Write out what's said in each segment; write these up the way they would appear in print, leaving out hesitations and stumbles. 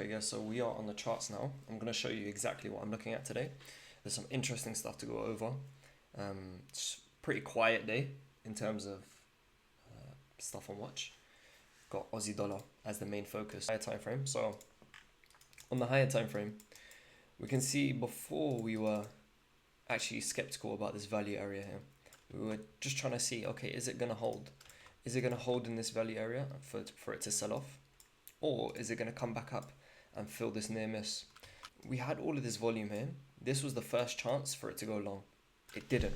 Okay guys, so we are on the charts now. I'm going to show you exactly what I'm looking at today. There's some interesting stuff to go over. It's a pretty quiet day in terms of stuff on watch. Got Aussie dollar as the main focus. Higher time frame. So on the higher time frame, we can see before we were actually skeptical about this value area here. We were just trying to see, okay, is it going to hold? Is it going to hold in this value area for it to sell off? Or is it going to come back up and fill this near miss? We had all of this volume here. This was the first chance for it to go long. It didn't.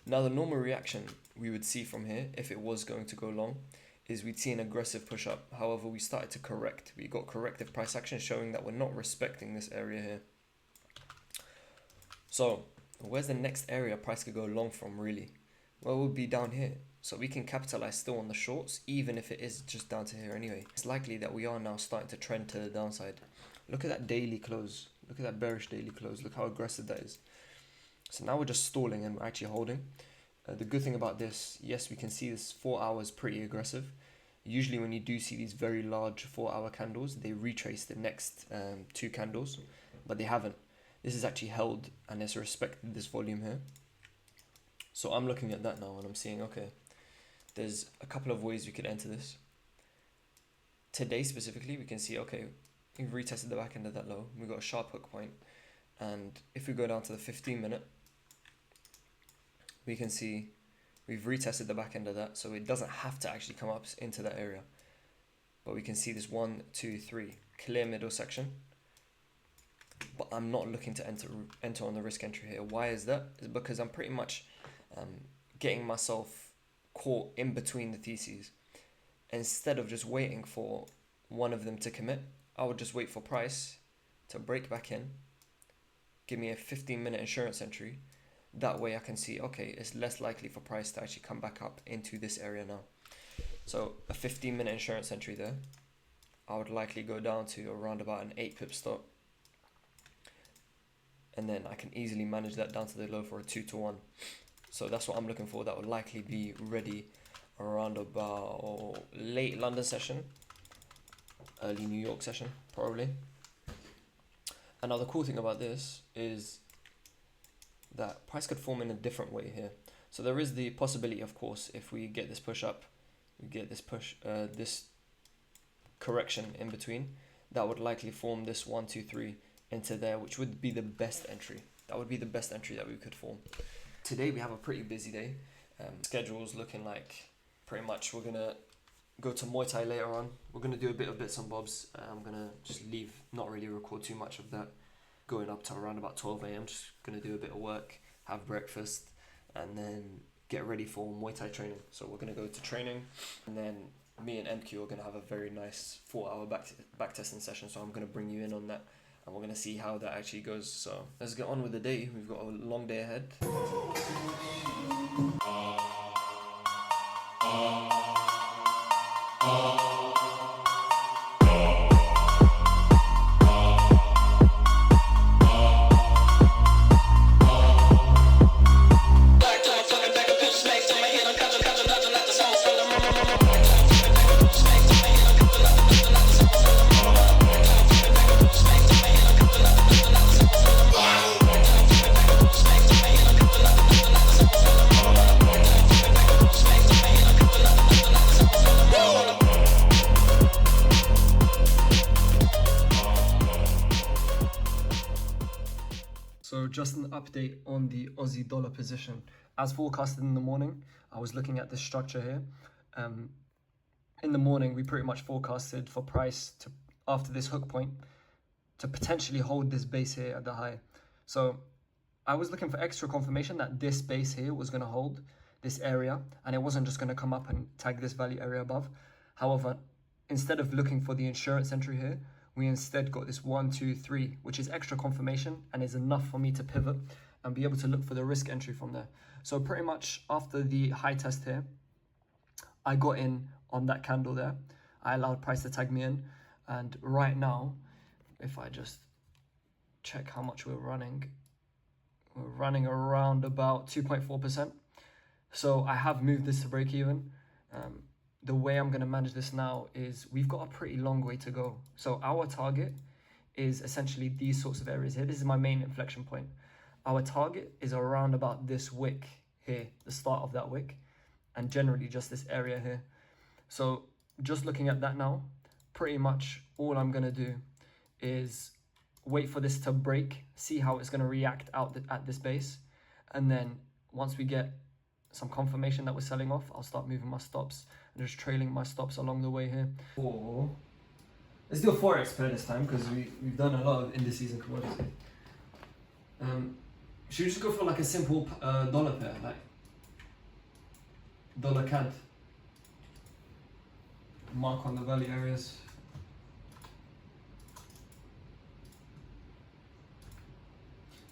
Now the normal reaction we would see from here, if it was going to go long, is we'd see an aggressive push up. However, we started to correct. We got corrective price action showing that we're not respecting this area here. So where's the next area price could go long from really? Well, it would be down here. So we can capitalize still on the shorts, even if it is just down to here anyway. It's likely that we are now starting to trend to the downside. Look at that daily close. Look at that bearish daily close. Look how aggressive that is. So now we're just stalling and we're actually holding. The good thing about this, yes, we can see this 4 hours pretty aggressive. Usually when you do see these very large 4-hour candles, they retrace the next 2 candles, but they haven't. This is actually held and it's respected this volume here. So I'm looking at that now and I'm seeing, okay, there's a couple of ways we could enter this. Today specifically, we can see, okay, we've retested the back end of that low. We've got a sharp hook point. And if we go down to the 15-minute, we can see we've retested the back end of that. So it doesn't have to actually come up into that area. But we can see this 1, 2, 3 clear middle section. But I'm not looking to enter on the risk entry here. Why is that? It's because I'm pretty much getting myself caught in between the theses. Instead of just waiting for one of them to commit, I would just wait for price to break back in, give me a 15-minute insurance entry. That way I can see, okay, it's less likely for price to actually come back up into this area now. So a 15-minute insurance entry there, I would likely go down to around about an 8 pip stop. And then I can easily manage that down to the low for a 2-to-1. So that's what I'm looking for. That will likely be ready around about late London session, early New York session, probably. And now the cool thing about this is that price could form in a different way here. So there is the possibility, of course, if we get this push up, we get this push, this correction in between, that would likely form this 1, 2, 3 into there, which would be the best entry. That would be the best entry that we could form. Today we have a pretty busy day. Schedule's looking like pretty much we're gonna go to Muay Thai later on. We're gonna do a bit of bits and bobs. I'm gonna just leave, not really record too much of that. Going up to around about 12 AM, just gonna do a bit of work, have breakfast, and then get ready for Muay Thai training. So we're gonna go to training, and then me and MQ are gonna have a very nice 4-hour back testing session. So I'm gonna bring you in on that. And we're going to see how that actually goes. So let's get on with the day. We've got a long day ahead. So just an update on the Aussie dollar position. As forecasted in the morning, I was looking at this structure here. In the morning, we pretty much forecasted for price to, after this hook point, to potentially hold this base here at the high. So I was looking for extra confirmation that this base here was going to hold this area and it wasn't just going to come up and tag this value area above. However, instead of looking for the insurance entry here, we instead got this 1, 2, 3, which is extra confirmation and is enough for me to pivot and be able to look for the risk entry from there. So pretty much after the high test here, I got in on that candle there. I allowed price to tag me in, and right now, if I just check how much we're running around about 2.4%. So I have moved this to break even. The way I'm going to manage this now is we've got a pretty long way to go. So our target is essentially these sorts of areas here. This is my main inflection point. Our target is around about this wick here, the start of that wick, and generally just this area here. So just looking at that now, pretty much all I'm going to do is wait for this to break, see how it's going to react out at this base, and then once we get some confirmation that we're selling off, I'll start moving my stops and just trailing my stops along the way here. Let's do a forex pair this time because we've done a lot of indices and commodities. Should we just go for like a simple dollar pair, like dollar CAD? Mark on the value areas.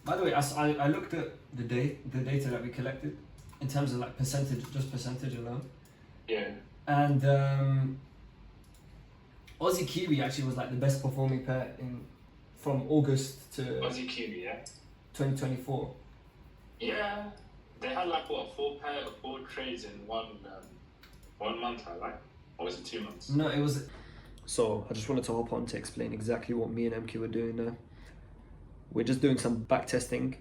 By the way, I looked at the data that we collected in terms of like percentage, just percentage alone. Yeah. And Aussie Kiwi actually was like the best performing pair from August to Aussie Kiwi, yeah. 2024. Yeah, they had like what four trades in one month, right? Or was it 2 months? No, it was. So I just wanted to hop on to explain exactly what me and MQ were doing there. We're just doing some back testing,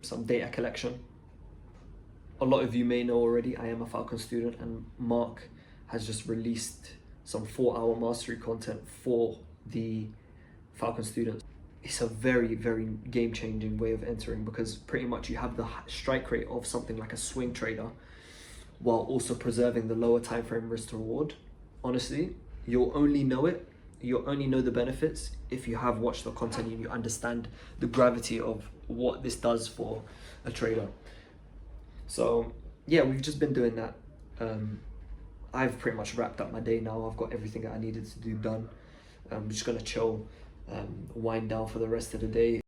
some data collection. A lot of you may know already, I am a Falcon student, and Mark has just released some 4-hour mastery content for the Falcon students. It's a very, very game-changing way of entering because pretty much you have the strike rate of something like a swing trader while also preserving the lower time frame risk to reward. Honestly, you'll only know the benefits if you have watched the content and you understand the gravity of what this does for a trader. So yeah, we've just been doing that. I've pretty much wrapped up my day now. I've got everything that I needed to do done. I'm just gonna chill, wind down for the rest of the day.